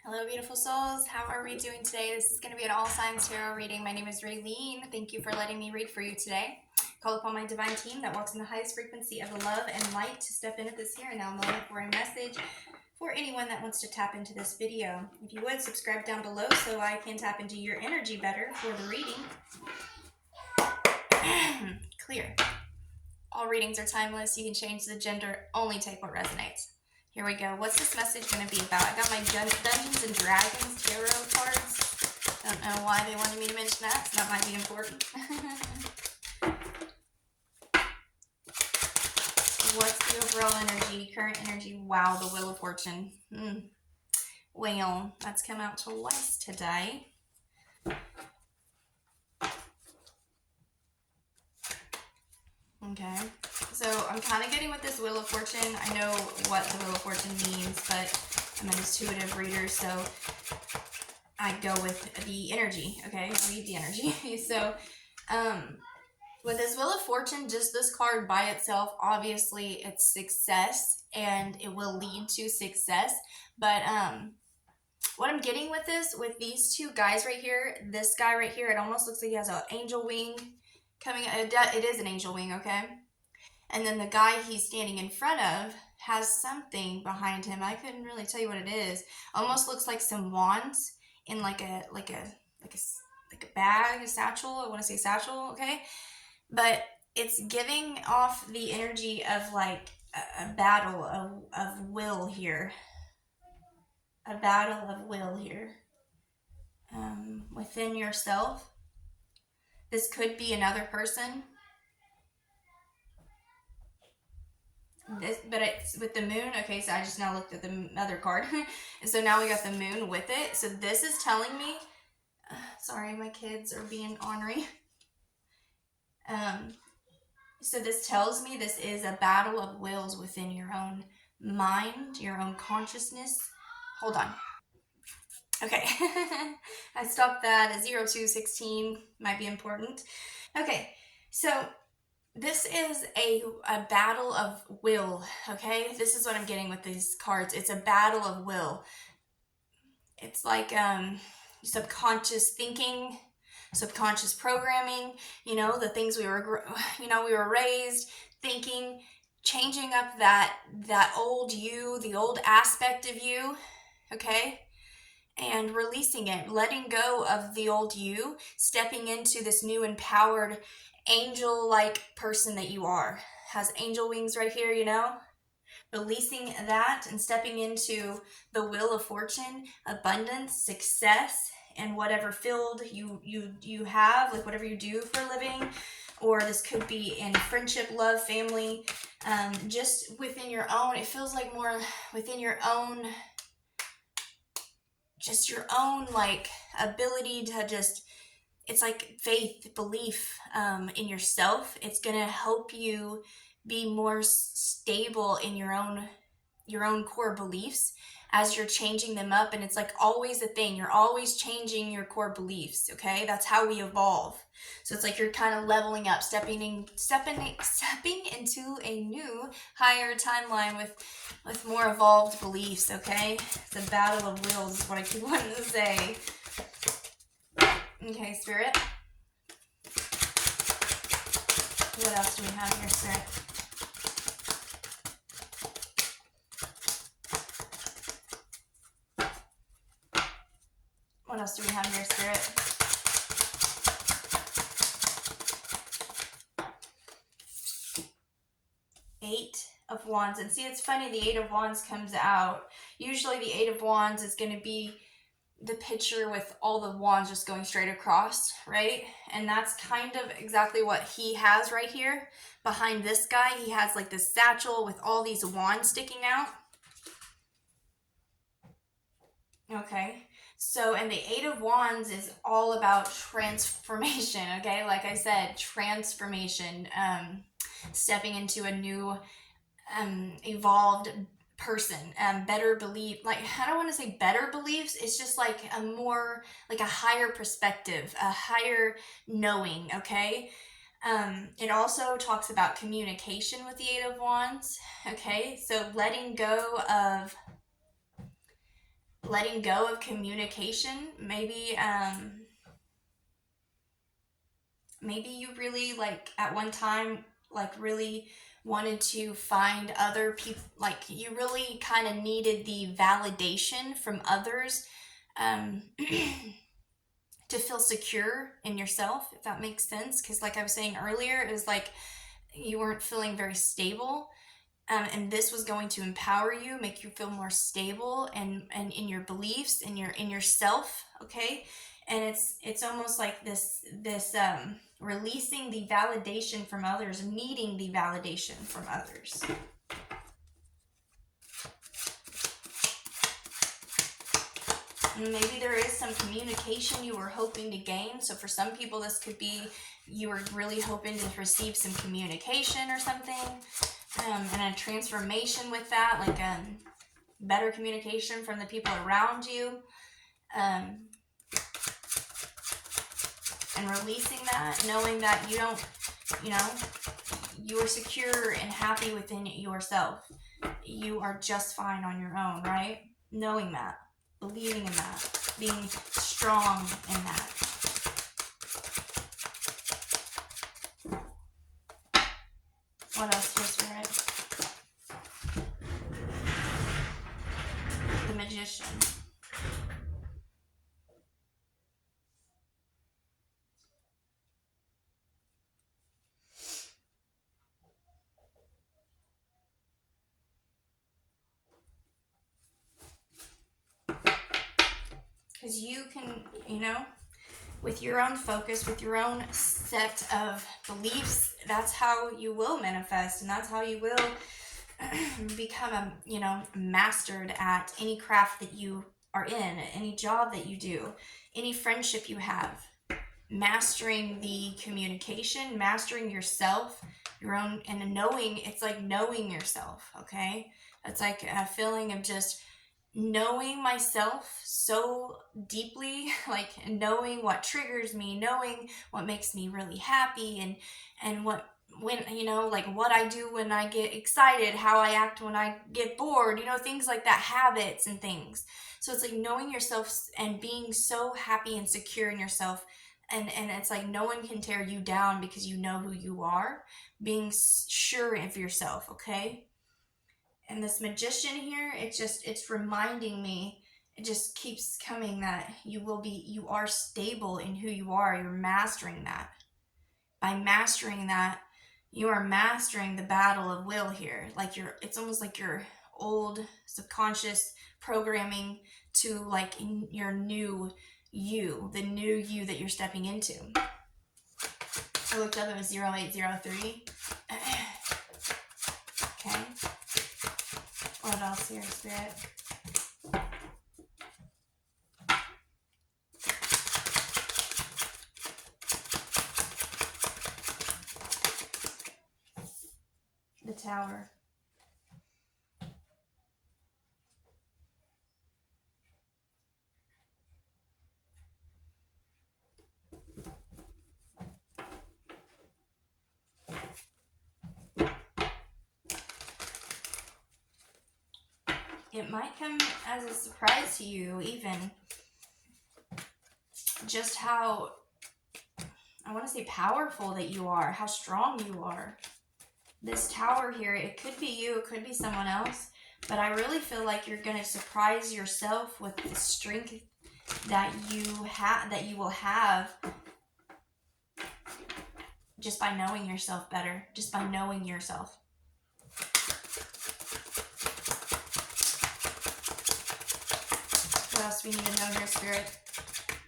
Hello, beautiful souls. How are we doing today? This is going to be an all signs tarot reading. My name is Raylene. Thank you for letting me read for you today. Call upon my divine team that walks in the highest frequency of love and light to step into this here and now moment for a message for anyone that wants to tap into this video. If you would, subscribe down below so I can tap into your energy better for the reading. Clear. All readings are timeless. You can change the gender. Only take what resonates. Here we go. What's this message going to be about? I got my Dungeons and Dragons tarot cards. Don't know why they wanted me to mention that. So that might be important. What's the overall energy? Current energy. Wow, the Wheel of Fortune. Well, that's come out twice today. Okay, so I'm kind of getting with this Wheel of Fortune. I know what the Wheel of Fortune means, but I'm an intuitive reader, so I go with the energy, okay? Read the energy. So, with this Wheel of Fortune, just this card by itself, obviously it's success, and it will lead to success, but, what I'm getting with this, with these two guys right here, this guy right here, it almost looks like he has an angel wing coming, it is an angel wing, okay? And then the guy he's standing in front of has something behind him. I couldn't really tell you what it is. Almost looks like some wands in like a bag, a satchel. I want to say satchel, okay? But it's giving off the energy of like a battle of will here. A battle of will here. Within yourself. This could be another person. But it's with the moon. Okay, so I just now looked at the other card. And so now we got the moon with it. So this is telling me, sorry, my kids are being ornery. So this tells me this is a battle of wills within your own mind, your own consciousness. Hold on. Okay, I stopped that at 0216, might be important. Okay, so this is a battle of will, okay? This is what I'm getting with these cards. It's a battle of will. It's like subconscious thinking, subconscious programming, the things we were raised thinking, changing up that old you, the old aspect of you, okay? And releasing it, letting go of the old you, stepping into this new empowered angel-like person that you are. Has angel wings right here, releasing that and stepping into the Wheel of Fortune, abundance, success, and whatever field you have, like whatever you do for a living, or this could be in friendship, love, family, just within your own. It feels like more within your own, just your own like ability to just, it's like faith, belief in yourself. It's gonna help you be more stable in your own core beliefs as you're changing them up. And it's like always a thing, you're always changing your core beliefs, okay? That's how we evolve. So it's like you're kind of leveling up, stepping into a new higher timeline with more evolved beliefs, okay? It's a battle of wills is what I keep wanting to say. Okay, Spirit. What else do we have here, Spirit? What else do we have here, Spirit? Eight of Wands. And see, it's funny, the Eight of Wands comes out. Usually the Eight of Wands is going to be the picture with all the wands just going straight across, right? And that's kind of exactly what he has right here. Behind this guy, he has like this satchel with all these wands sticking out. Okay, so, and the Eight of Wands is all about transformation, okay? Like I said, transformation, stepping into a new, evolved person, better belief, like, I don't want to say better beliefs, it's just like a more, like a higher perspective, a higher knowing, okay? It also talks about communication with the Eight of Wands, okay? So letting go of letting go of communication. Maybe you really, like, at one time, like, really wanted to find other people, like, you really kind of needed the validation from others, um, to feel secure in yourself, if that makes sense. Because, like I was saying earlier, it was like you weren't feeling very stable. And this was going to empower you, make you feel more stable and in your beliefs, in yourself, okay? And it's almost like this releasing the validation from others, needing the validation from others. And maybe there is some communication you were hoping to gain. So for some people, this could be you were really hoping to receive some communication or something. And a transformation with that, like better communication from the people around you, and releasing that, knowing that you don't, you are secure and happy within yourself. You are just fine on your own, right? Knowing that, believing in that, being strong in that. What else, dear Spirit? The Magician. Because you can, with your own focus, with your own set of beliefs, that's how you will manifest, and that's how you will become mastered at any craft that you are in, any job that you do, any friendship you have. Mastering the communication, mastering yourself, your own, and knowing, it's like knowing yourself, okay? It's like a feeling of just knowing myself so deeply, like knowing what triggers me, knowing what makes me really happy, and when like what I do when I get excited, how I act when I get bored, things like that, habits and things. So it's like knowing yourself and being so happy and secure in yourself, and it's like no one can tear you down because you know who you are, being sure of yourself, okay? And this Magician here, it's reminding me, it just keeps coming, that you are stable in who you are. You're mastering that. By mastering that, you are mastering the battle of will here. Like it's almost like your old subconscious programming to like your new you, the new you that you're stepping into. I looked up, it was 0803. Okay. What else here, Spirit? The Tower. It might come as a surprise to you, even, just how, I want to say, powerful that you are, how strong you are. This Tower here, it could be you, it could be someone else, but I really feel like you're going to surprise yourself with the strength that you will have just by knowing yourself better, just by knowing yourself. What else do we need to know here, Spirit?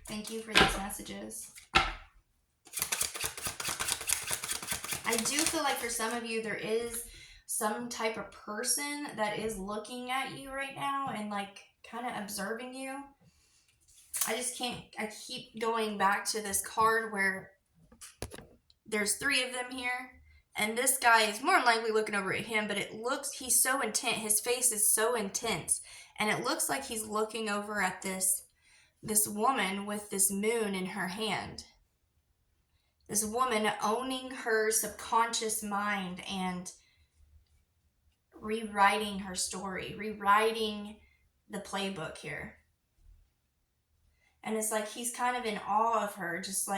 Thank you for these messages. I do feel like for some of you, there is some type of person that is looking at you right now and like kind of observing you. I keep going back to this card where there's 3 of them here. And this guy is more than likely looking over at him, but he's so intent. His face is so intense. And it looks like he's looking over at this woman with this moon in her hand. This woman owning her subconscious mind and rewriting her story, rewriting the playbook here. And it's like he's kind of in awe of her, just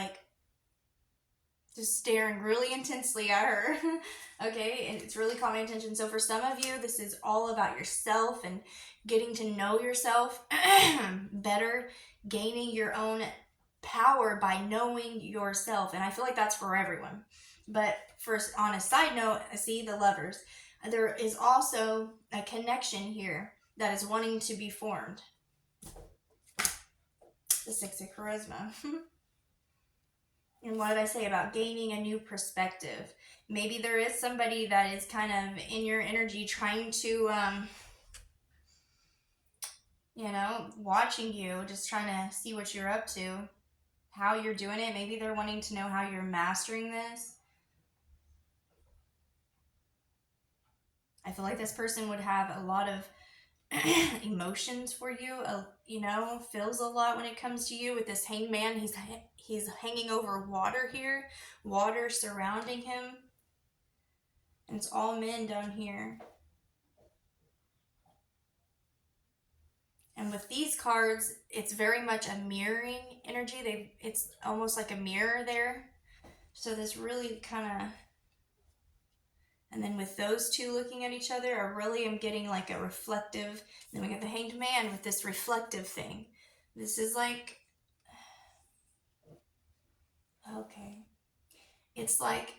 staring really intensely at her. Okay, and it's really caught my attention. So for some of you, this is all about yourself and getting to know yourself better, gaining your own power by knowing yourself. And I feel like that's for everyone. But first, on a side note, I see the lovers. There is also a connection here that is wanting to be formed. The Six of Charisma. And what did I say about gaining a new perspective? Maybe there is somebody that is kind of in your energy trying to, watching you, just trying to see what you're up to, how you're doing it. Maybe they're wanting to know how you're mastering this. I feel like this person would have a lot of emotions for you, feels a lot when it comes to you. With this hanged man, he's hanging over water here, water surrounding him, and it's all men down here. And with these cards, it's very much a mirroring energy. It's almost like a mirror there. So this really kind of, and then with those two looking at each other, I really am getting like a reflective. Then we got the hanged man with this reflective thing. This is like, okay, it's like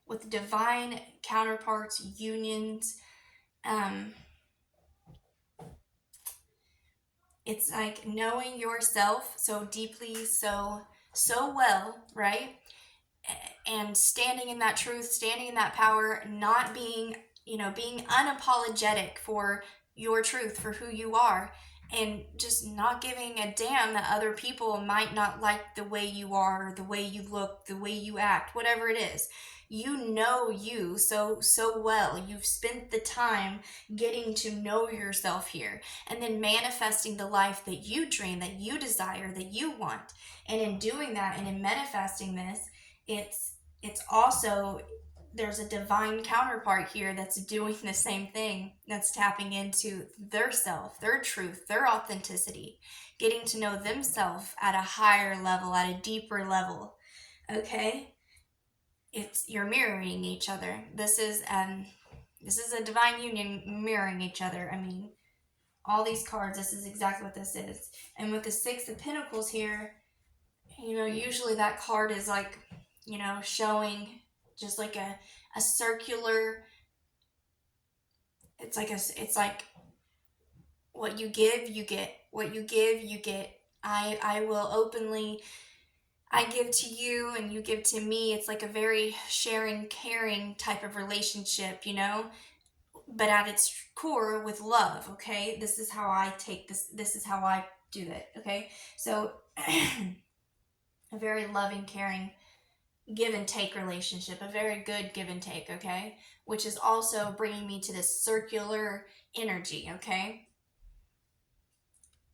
with divine counterparts, unions, it's like knowing yourself so deeply, so well, right? And standing in that truth, standing in that power, not being, being unapologetic for your truth, for who you are, and just not giving a damn that other people might not like the way you are, the way you look, the way you act, whatever it is. You know you so well. You've spent the time getting to know yourself here, and then manifesting the life that you dream, that you desire, that you want. And in doing that and in manifesting this, it's also, there's a divine counterpart here that's doing the same thing, that's tapping into their self, their truth, their authenticity, getting to know themselves at a higher level, at a deeper level. Okay, you're mirroring each other. This is a divine union, mirroring each other. I mean, all these cards, this is exactly what this is. And with the Six of Pentacles here, usually that card is like, showing just like a circular, it's like what you give, you get. What you give, you get. I will openly, I give to you and you give to me. It's like a very sharing, caring type of relationship, but at its core with love. Okay, this is how I take this is how I do that. Okay, so a very loving, caring, give and take relationship, a very good give and take, okay? Which is also bringing me to this circular energy, okay?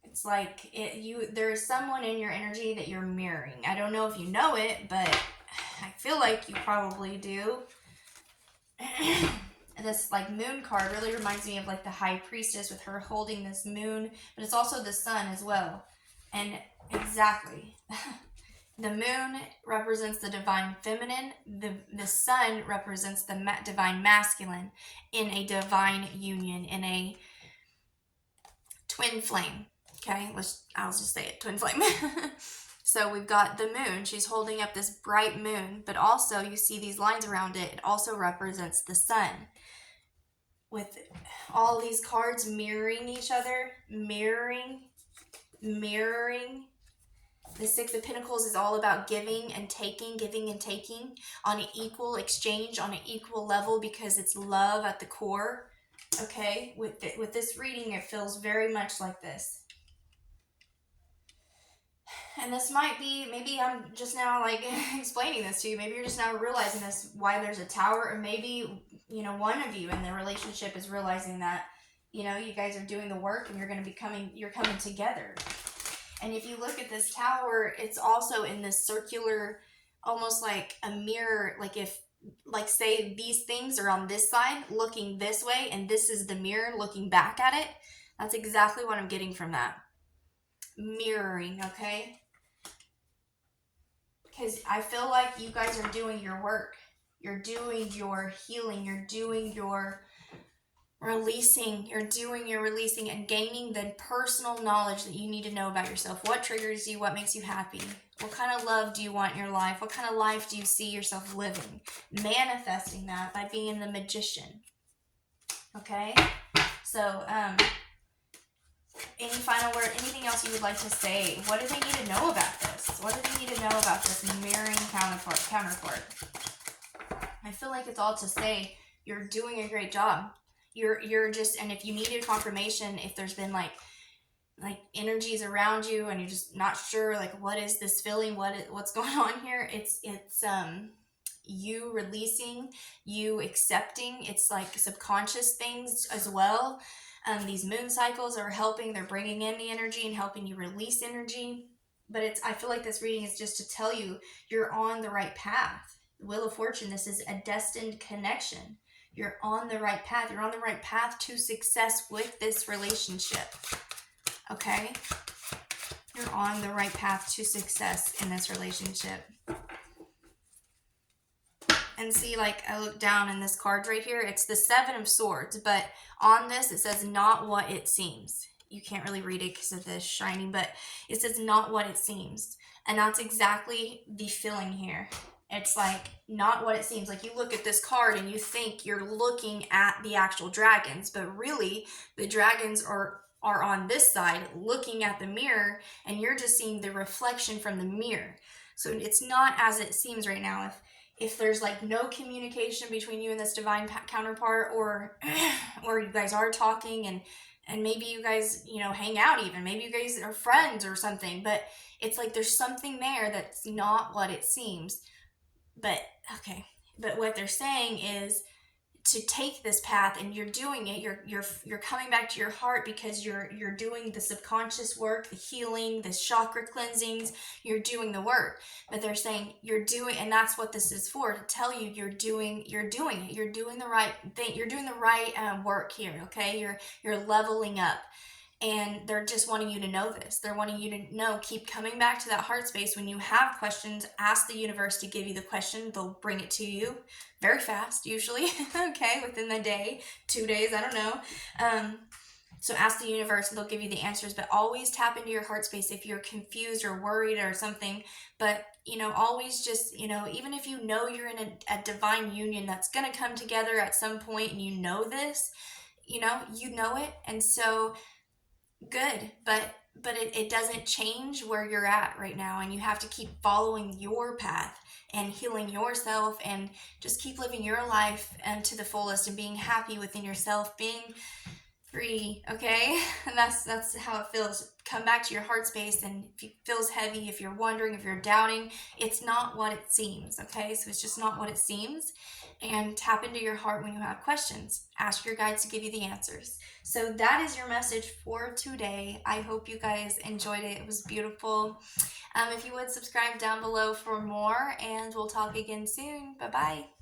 It's like there's someone in your energy that you're mirroring. I don't know if you know it, but I feel like you probably do. This like moon card really reminds me of like the high priestess with her holding this moon, but it's also the sun as well. And exactly. The moon represents the divine feminine. The sun represents the divine masculine in a divine union, in a twin flame. Okay, I'll just say it, twin flame. So we've got the moon. She's holding up this bright moon, but also you see these lines around it. It also represents the sun. With all these cards mirroring each other, mirroring. The Six of Pentacles is all about giving and taking on an equal exchange, on an equal level, because it's love at the core. Okay, with this reading, it feels very much like this. And this might be, maybe I'm just now like explaining this to you. Maybe you're just now realizing this, why there's a tower, or maybe, one of you in the relationship is realizing that, you guys are doing the work and you're coming together. And if you look at this tower, it's also in this circular, almost like a mirror, like say these things are on this side looking this way, and this is the mirror looking back at it. That's exactly what I'm getting from that. mirroring, okay? Because I feel like you guys are doing your work. You're doing your healing. You're doing your releasing. You're doing your releasing and gaining the personal knowledge that you need to know about yourself. What triggers you? What makes you happy? What kind of love do you want in your life? What kind of life do you see yourself living? Manifesting that by being the magician. Okay? So, any final word, anything else you would like to say? What do they need to know about this? What do they need to know about this mirroring counterpart? I feel like it's all to say you're doing a great job. You're just, and if you needed confirmation, if there's been like energies around you and you're just not sure, like, what is this feeling? What's going on here? It's you releasing, you accepting. It's like subconscious things as well. These moon cycles are helping. They're bringing in the energy and helping you release energy. But I feel like this reading is just to tell you you're on the right path. The Wheel of Fortune, this is a destined connection. You're on the right path. You're on the right path to success with this relationship. Okay? You're on the right path to success in this relationship. And see, like, I look down in this card right here. It's the Seven of Swords. But on this, it says, not what it seems. You can't really read it because of this shining. But it says, not what it seems. And that's exactly the feeling here. It's like, not what it seems. Like, you look at this card and you think you're looking at the actual dragons. But really, the dragons are on this side looking at the mirror. And you're just seeing the reflection from the mirror. So it's not as it seems right now. If there's like no communication between you and this divine counterpart, or you guys are talking and maybe you guys, hang out even. Maybe you guys are friends or something, but it's like there's something there that's not what it seems. But what they're saying is to take this path, and you're doing it. You're coming back to your heart because you're doing the subconscious work, the healing, the chakra cleansings. You're doing the work. But they're saying you're doing, and that's what this is for, to tell you you're doing it. You're doing the right thing. You're doing the right work here. Okay, you're leveling up. And they're just wanting you to know this. They're wanting you to know, keep coming back to that heart space. When you have questions, ask the universe to give you the question. They'll bring it to you very fast, usually, okay, within the day, 2 days, I don't know. So ask the universe and they'll give you the answers, but always tap into your heart space if you're confused or worried or something. But, always just, even if you're in a divine union that's going to come together at some point, and this, you know it. And so good, but it doesn't change where you're at right now, and you have to keep following your path and healing yourself, and just keep living your life to the fullest, and being happy within yourself, being free. Okay, and that's how it feels. Come back to your heart space, and if it feels heavy, if you're wondering, if you're doubting, it's not what it seems. Okay, so it's just not what it seems. And tap into your heart when you have questions. Ask your guides to give you the answers. So that is your message for today. I hope you guys enjoyed it. It was beautiful. If you would, subscribe down below for more, and we'll talk again soon. Bye-bye.